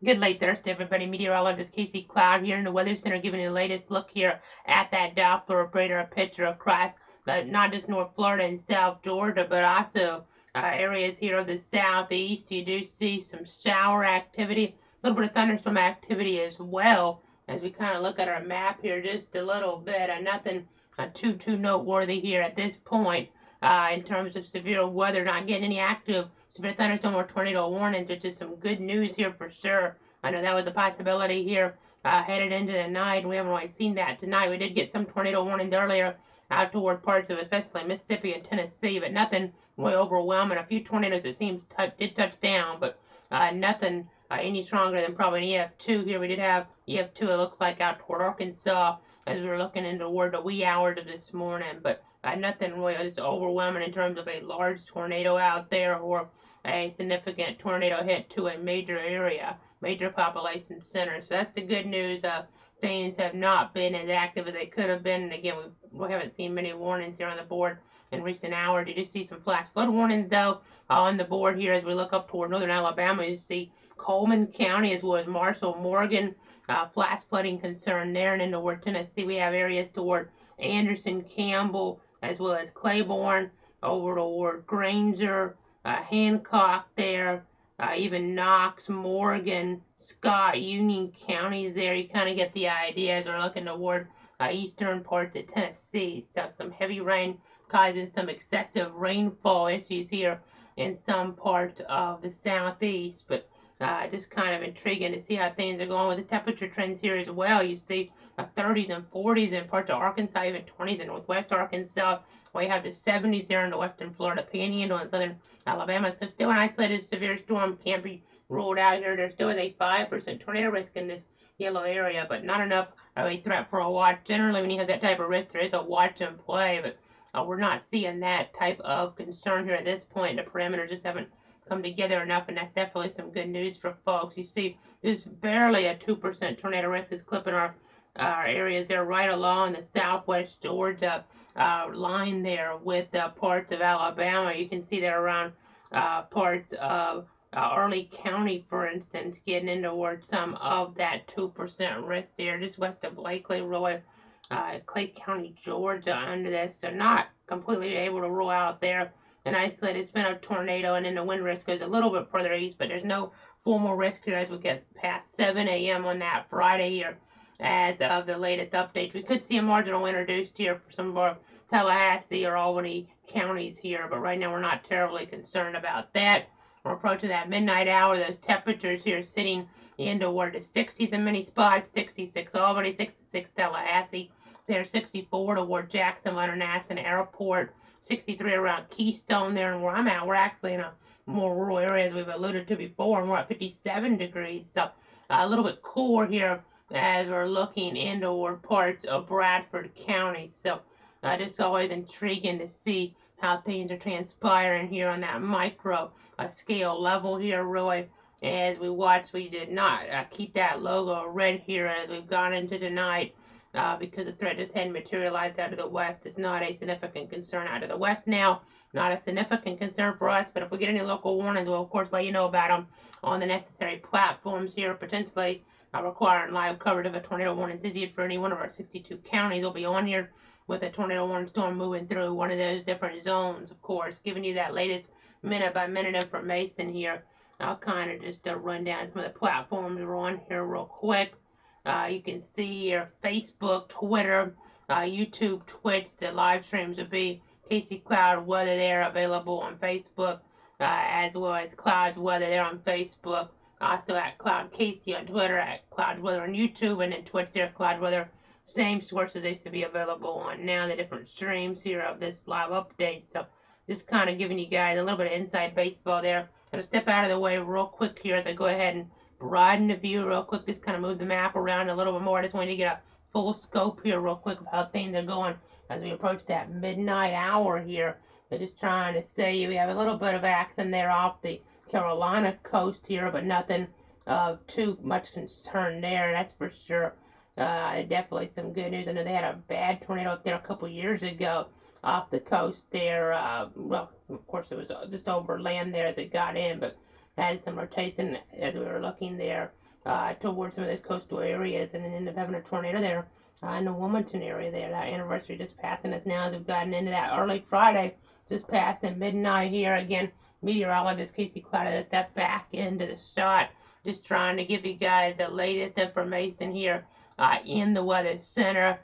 Good late Thursday, everybody. Meteorologist Casey Cloud here in the Weather Center giving you the latest look here at that Doppler radar picture across not just North Florida and South Georgia, but also areas here of the southeast. You do see some shower activity, a little bit of thunderstorm activity as well as we kind of look at our map here just a little bit. Nothing too noteworthy here at this point in terms of severe weather, not getting any active severe thunderstorm or tornado warnings, which is some good news here for sure. I know that was a possibility here headed into the night. We haven't really seen that tonight. We did get some tornado warnings earlier out toward parts of especially Mississippi and Tennessee, but nothing really overwhelming. A few tornadoes it seems did touch down, but nothing any stronger than probably an EF2 here. We did have EF2, it looks like, out toward Arkansas as we were looking into toward the wee hours of this morning, but nothing really just overwhelming in terms of a large tornado out there or a significant tornado hit to a major area, major population center. So that's the good news. Things have not been as active as they could have been. And again, we haven't seen many warnings here on the board in recent hours. You do see some flash flood warnings, though, on the board here as we look up toward northern Alabama. You see Coleman County as well as Marshall, Morgan, flash flooding concern there. And into toward Tennessee, we have areas toward Anderson, Campbell, as well as Claiborne, over toward Granger, Hancock there, even Knox, Morgan, Scott, Union counties there. You kind of get the idea as we're looking toward eastern parts of Tennessee. So some heavy rain causing some excessive rainfall issues here in some parts of the southeast. But just kind of intriguing to see how things are going with the temperature trends here as well. You see 30s and 40s in parts of Arkansas, even 20s in northwest Arkansas. We have the 70s there in the western Florida Panhandle and southern Alabama. So still an isolated severe storm can't be ruled out here. There still is a 5% tornado risk in this yellow area, but not enough of a threat for a watch. Generally, when you have that type of risk, there is a watch and play, but we're not seeing that type of concern here at this point. The parameters just haven't come together enough, and that's definitely some good news for folks. You see, there's barely a 2% tornado risk is clipping our areas there right along the southwest Georgia line there with parts of Alabama. You can see there around parts of Early County, for instance, getting in toward some of that 2% risk there, just west of Blakely, Roy, Clay County, Georgia, under this. So not completely able to rule out there an isolated spin of tornado, and then the wind risk goes a little bit further east, but there's no formal risk here as we get past 7 a.m. on that Friday here. As of the latest updates, we could see a marginal wind reduced here for some of our Tallahassee or Albany counties here, but right now we're not terribly concerned about that. We're approaching that midnight hour. Those temperatures here sitting in toward the 60s in many spots. 66 Albany, 66 Tallahassee. There 64 toward Jacksonville International Airport. 63 around Keystone there, and where I'm at, we're actually in a more rural area as we've alluded to before, and we're at 57 degrees. So a little bit cooler here as we're looking into parts of Bradford County. So just always intriguing to see how things are transpiring here on that micro scale level here, really. As we watch, we did not keep that logo red here as we've gone into tonight because the threat just hadn't materialized out of the west. It's not a significant concern out of the west now. Not a significant concern for us, but if we get any local warnings, we'll of course let you know about them on the necessary platforms here, potentially requiring live coverage of a tornado warning is issued for any one of our 62 counties. We'll be on here with a tornado warning storm moving through one of those different zones, of course, giving you that latest minute-by-minute information here. I'll kind of just run down some of the platforms we're on here real quick. You can see your Facebook, Twitter, YouTube, Twitch. The live streams will be Casey Cloud Weather there, available on Facebook, as well as Cloud's Weather there on Facebook. Also at Cloud Casey on Twitter, at Cloud Weather on YouTube, and then Twitch there, Cloud Weather. Same sources they used to be available on now, the different streams here of this live update. So just kind of giving you guys a little bit of inside baseball there. Gonna step out of the way real quick here as I go ahead and broaden the view real quick. Just kind of move the map around a little bit more. I just wanted to get a full scope here real quick of how things are going as we approach that midnight hour here. They're just trying to say we have a little bit of action there off the Carolina coast here, but nothing of too much concern there, that's for sure. Definitely some good news. I know they had a bad tornado up there a couple years ago off the coast there. Well, of course, it was just over land there as it got in, but had some rotation as we were looking there towards some of those coastal areas, and then ended up having a tornado there in the Wilmington area there. That anniversary just passing us now as we've gotten into that early Friday, just passing midnight here. Again, meteorologist Casey Cloud has stepped back into the shot, just trying to give you guys the latest information here in the Weather Center.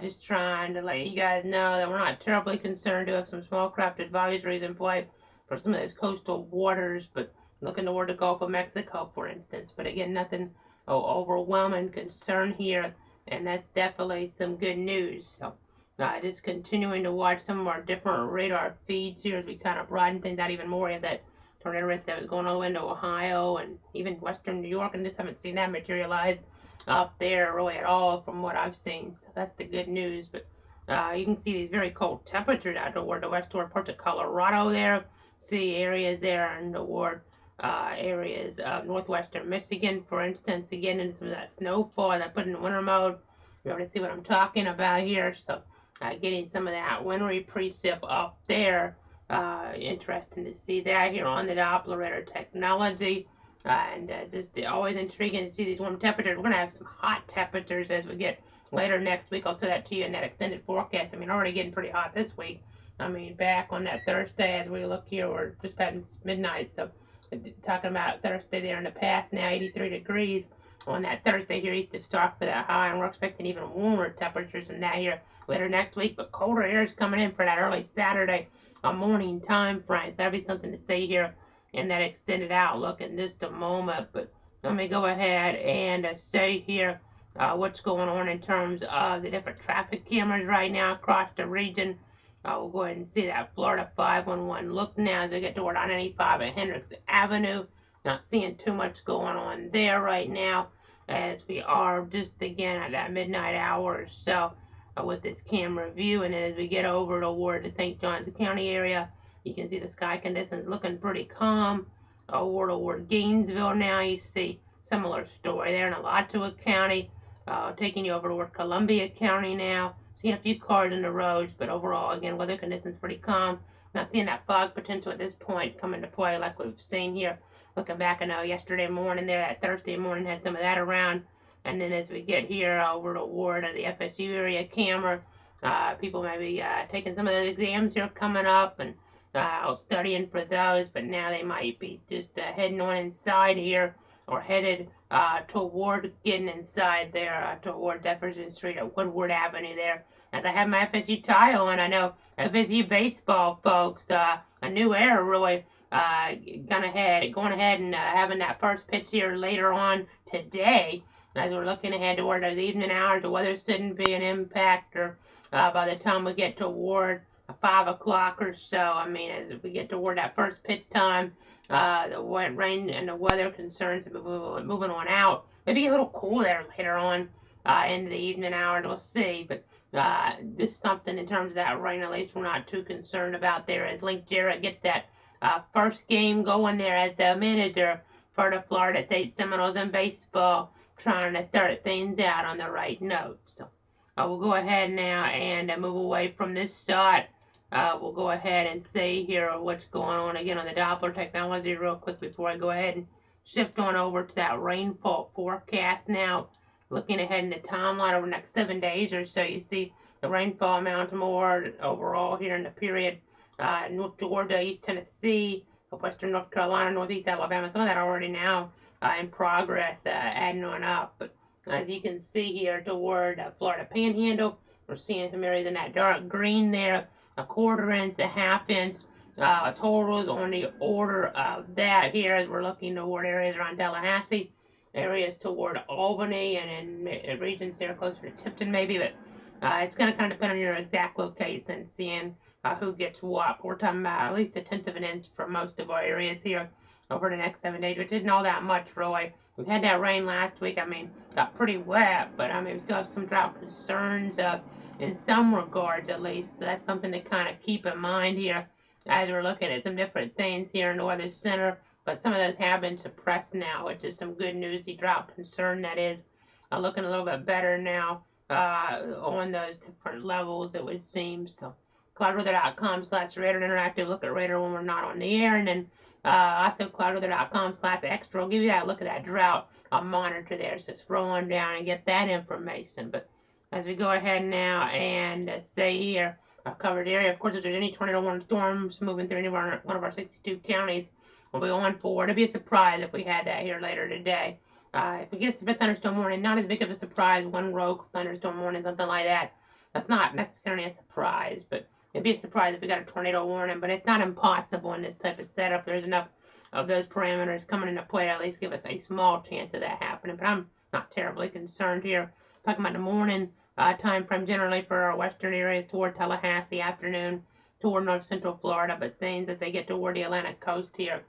Just trying to let you guys know that we're not terribly concerned to have some small craft advisories in play for some of those coastal waters, but looking toward the Gulf of Mexico, for instance. But again, nothing overwhelming concern here, and that's definitely some good news. So just continuing to watch some of our different radar feeds here as we kind of broaden things out even more. We have that tornado risk that was going all into Ohio and even western New York, and just haven't seen that materialize up there really at all from what I've seen. So that's the good news. But you can see these very cold temperatures out toward the westward parts of Colorado there. See areas there and toward areas of northwestern Michigan, for instance. Again, into some of that snowfall that I put in winter mode. You're able to see what I'm talking about here. So getting some of that wintry precip up there. Interesting to see that here on the Doppler radar technology. And just always intriguing to see these warm temperatures. We're going to have some hot temperatures as we get later next week. I'll show that to you in that extended forecast. I mean, already getting pretty hot this week. I mean, back on that Thursday as we look here, we're just past midnight. So talking about Thursday there in the past now, 83 degrees on that Thursday here east of Stark for that high. And we're expecting even warmer temperatures than that here later next week. But colder air is coming in for that early Saturday morning time frame. So that'll be something to see here in that extended outlook in just a moment. But let me go ahead and say here what's going on in terms of the different traffic cameras right now across the region. We'll go ahead and see that Florida 511 look now as we get toward I-95 at Hendricks Avenue. Not seeing too much going on there right now as we are just again at that midnight hour or so with this camera view. And then as we get over toward the St. Johns County area, you can see the sky conditions looking pretty calm. Over toward Gainesville now, you see similar story there in Alachua County. Taking you over toward Columbia County now. Seeing a few cars in the roads, but overall, again, weather conditions pretty calm. Not seeing that fog potential at this point come into play like we've seen here. Looking back, I know yesterday morning there, that Thursday morning had some of that around. And then as we get here over toward the FSU area camera, people may be taking some of those exams here coming up and studying for those, but now they might be just heading on inside here or headed toward getting inside there toward Jefferson Street or Woodward Avenue there. As I have my FSU tie on, I know FSU baseball folks, a new era really going ahead and having that first pitch here later on today. As we're looking ahead toward those evening hours, the weather shouldn't be an impactor by the time we get toward 5 o'clock or so. I mean, as we get toward that first pitch time, the rain and the weather concerns are moving on out. Maybe a little cool there later on into the evening hours. We'll see. But just something in terms of that rain, at least we're not too concerned about there as Link Jarrett gets that first game going there as the manager for the Florida State Seminoles in baseball, trying to start things out on the right note. So we'll go ahead now and move away from this shot. We'll go ahead and see here what's going on again on the Doppler technology real quick before I go ahead and shift on over to that rainfall forecast now. Looking ahead in the timeline over the next 7 days or so, you see the rainfall amount more overall here in the period. North Georgia, East Tennessee, western North Carolina, northeast Alabama, some of that already now in progress, adding on up. But as you can see here toward Florida Panhandle, we're seeing some areas in that dark green there, a quarter inch, a half inch, totals on the order of that here as we're looking toward areas around Tallahassee, areas toward Albany, and in regions there closer to Tipton maybe, but it's going to kind of depend on your exact location, seeing who gets what. We're talking about at least a tenth of an inch for most of our areas here over the next 7 days, which isn't all that much really. We've had that rain last week. I mean, got pretty wet, but I mean, we still have some drought concerns in some regards at least. So that's something to kind of keep in mind here as we're looking at some different things here in the Weather Center. But some of those have been suppressed now, which is some good news. The drought concern, that is, looking a little bit better now on those different levels, it would seem. So cloudweather.com/radar interactive. Look at radar when we're not on the air, and then also cloudweather.com/extra will give you that look at that drought monitor there. So scroll on down and get that information. But as we go ahead now and say here, I've covered the area. Of course, if there's any tornado warning storms moving through any of one of our 62 counties, we'll be on forward. It'd be a surprise if we had that here later today. If we get a thunderstorm warning, not as big of a surprise, one rogue thunderstorm warning, something like that. That's not necessarily a surprise, but it'd be a surprise if we got a tornado warning. But it's not impossible in this type of setup. There's enough of those parameters coming into play to at least give us a small chance of that happening. But I'm not terribly concerned here. Talking about the morning time frame generally for our western areas toward Tallahassee, afternoon toward north central Florida, but things as they get toward the Atlantic coast here,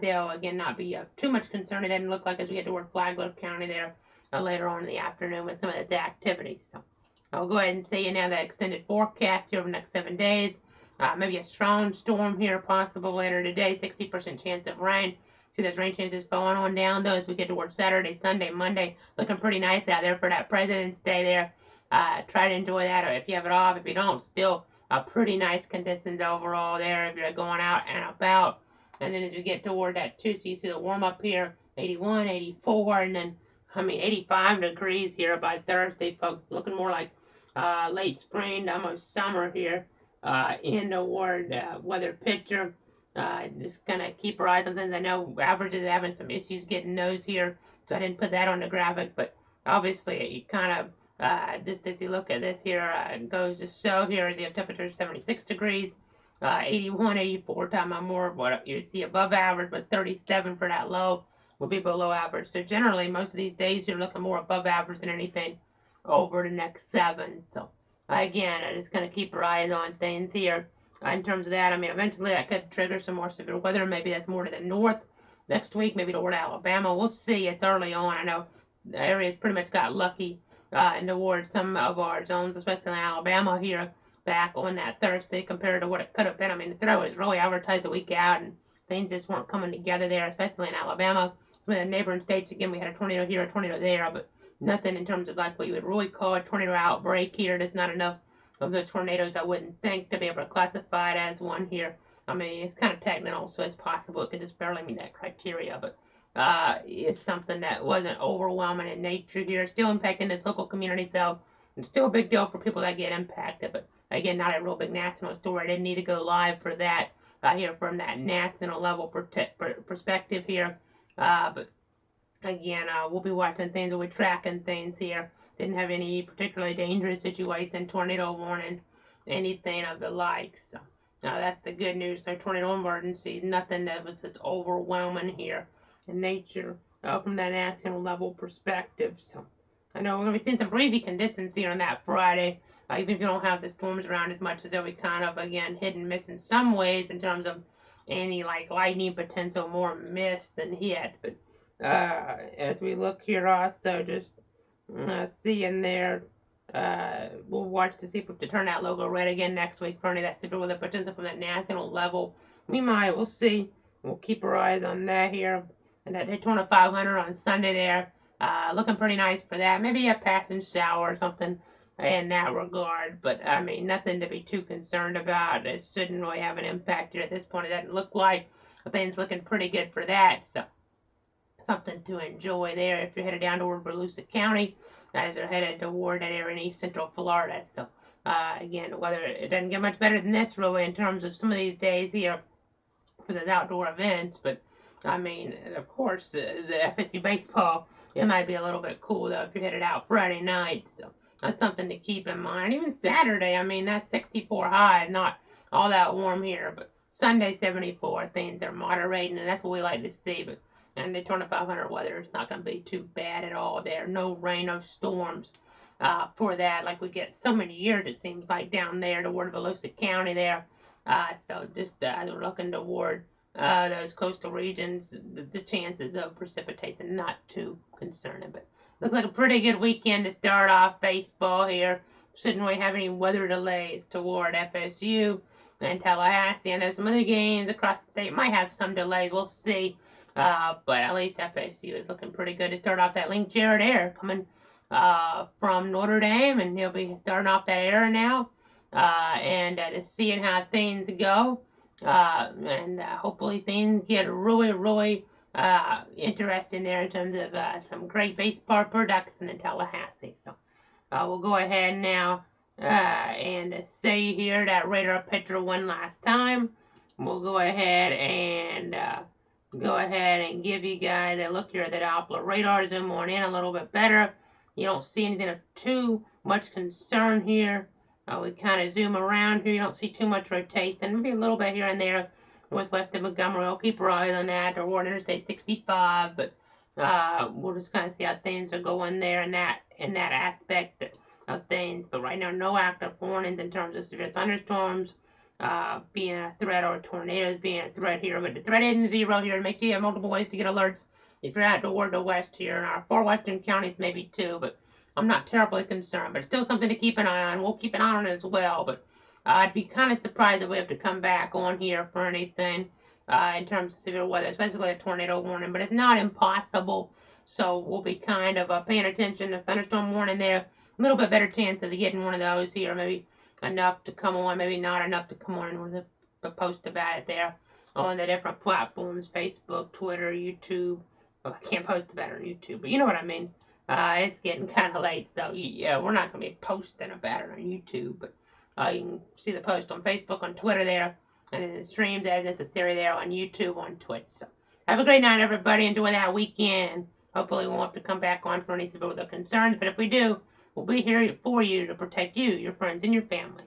they'll again not be too much concern. It doesn't look like as we get toward Flagler County there later on in the afternoon with some of this activity. So I'll go ahead and say you now that extended forecast here over the next 7 days. Maybe a strong storm here possible later today, 60% chance of rain. See those rain chances going on down though as we get towards Saturday, Sunday, Monday. Looking pretty nice out there for that President's Day there. Try to enjoy that, or if you have it off. If you don't, still pretty nice conditions overall there if you're going out and about. And then as we get toward that Tuesday, you see the warm up here, 81, 84, and then 85 degrees here by Thursday, folks. Looking more like late spring, almost summer here in the weather picture. Just gonna keep our eyes on things. I know averages are having some issues getting those here, so I didn't put that on the graphic, but obviously you kind of just as you look at this here, it goes to show here as you have temperatures 76 degrees, 81, 84 time or more of what you see above average, but 37 for that low will be below average. So generally, most of these days you're looking more above average than anything over the next 7. So again, I'm just gonna keep our eyes on things here. In terms of that, I mean, eventually that could trigger some more severe weather. Maybe that's more to the north next week, maybe toward Alabama. We'll see. It's early on. I know the area's pretty much got lucky and toward some of our zones, especially in Alabama here, back on that Thursday compared to what it could have been. I mean, the threat was really advertised a week out, and things just weren't coming together there, especially in Alabama. With the neighboring states, again, we had a tornado here, a tornado there, but nothing in terms of like what you would really call a tornado outbreak here. There's not enough of the tornadoes, I wouldn't think, to be able to classify it as one here. I mean, it's kind of technical, so it's possible it could just barely meet that criteria, but it's something that wasn't overwhelming in nature here. Still impacting its local community, so it's still a big deal for people that get impacted, but again, not a real big national story. I didn't need to go live for that here from that national level perspective here, but again, we'll be watching things, we'll be tracking things here. Didn't have any particularly dangerous situation, tornado warnings, anything of the like. So that's the good news. No tornado emergencies, nothing that was just overwhelming here in nature from that national level perspective. So I know we're going to be seeing some breezy conditions here on that Friday. Even if you don't have the storms around as much, as they'll be kind of, again, hit and miss in some ways in terms of any like lightning potential, more mist than hit. But as we look here also, just see in there, we'll watch to see if we can turn that logo red again next week for any of that severe weather potential from that national level. We'll see. We'll keep our eyes on that here. And that Daytona 500 on Sunday there, looking pretty nice for that. Maybe a passing shower or something in that regard. But, I mean, nothing to be too concerned about. It shouldn't really have an impact here at this point. It doesn't look like things looking pretty good for that. So something to enjoy there if you're headed down toward Volusia County as you're headed toward that area in east central Florida. So again, the weather, it doesn't get much better than this really in terms of some of these days here for those outdoor events. But I mean, of course, the FSU baseball, it might be a little bit cool though if you're headed out Friday night. So that's something to keep in mind. Even Saturday, I mean, that's 64 high, not all that warm here, but Sunday 74, things are moderating, and that's what we like to see. But and the Daytona 500 weather is not going to be too bad at all there. No rain, no storms for that, like we get so many years, it seems like, down there toward Volusia County there. So just we're looking toward those coastal regions, the chances of precipitation not too concerning. But looks like a pretty good weekend to start off baseball here. Shouldn't really have any weather delays toward FSU and Tallahassee. I know some other games across the state might have some delays. We'll see. But at least FSU is looking pretty good to start off that Link Jared Air coming from Notre Dame, and he'll be starting off that era now. and just seeing how things go. And hopefully things get really interesting there in terms of some great baseball production in Tallahassee. So we'll go ahead now and say here that radar pitcher won last time. We'll go ahead and give you guys a look here at the Doppler radar. Zoom on in a little bit better. You don't see anything of too much concern here. We kind of zoom around here. You don't see too much rotation. Maybe a little bit here and there northwest of Montgomery. We'll keep our eyes on that. Or Interstate 65, but we'll just kind of see how things are going there in that aspect of things. But right now, no active warnings in terms of severe thunderstorms being a threat or tornadoes being a threat here. But the threat isn't zero here. It makes you have multiple ways to get alerts if you're out toward the west here. In our far western counties, maybe too, but I'm not terribly concerned. But it's still something to keep an eye on. We'll keep an eye on it as well. But I'd be kind of surprised if we have to come back on here for anything in terms of severe weather, especially a tornado warning. But it's not impossible. So we'll be kind of paying attention to thunderstorm warning there. A little bit better chance of getting one of those here. Maybe enough to come on, maybe not enough to come on with a post about it there on the different platforms, Facebook, Twitter, YouTube. Well, I can't post about it on YouTube, but you know what I mean. It's getting kind of late, so yeah, we're not going to be posting about it on YouTube, but you can see the post on Facebook, on Twitter there, and then the streams as necessary there on YouTube, on Twitch. So have a great night, everybody. Enjoy that weekend. Hopefully we won't have to come back on for any severe weather concerns, but if we do, we'll be here for you to protect you, your friends, and your family.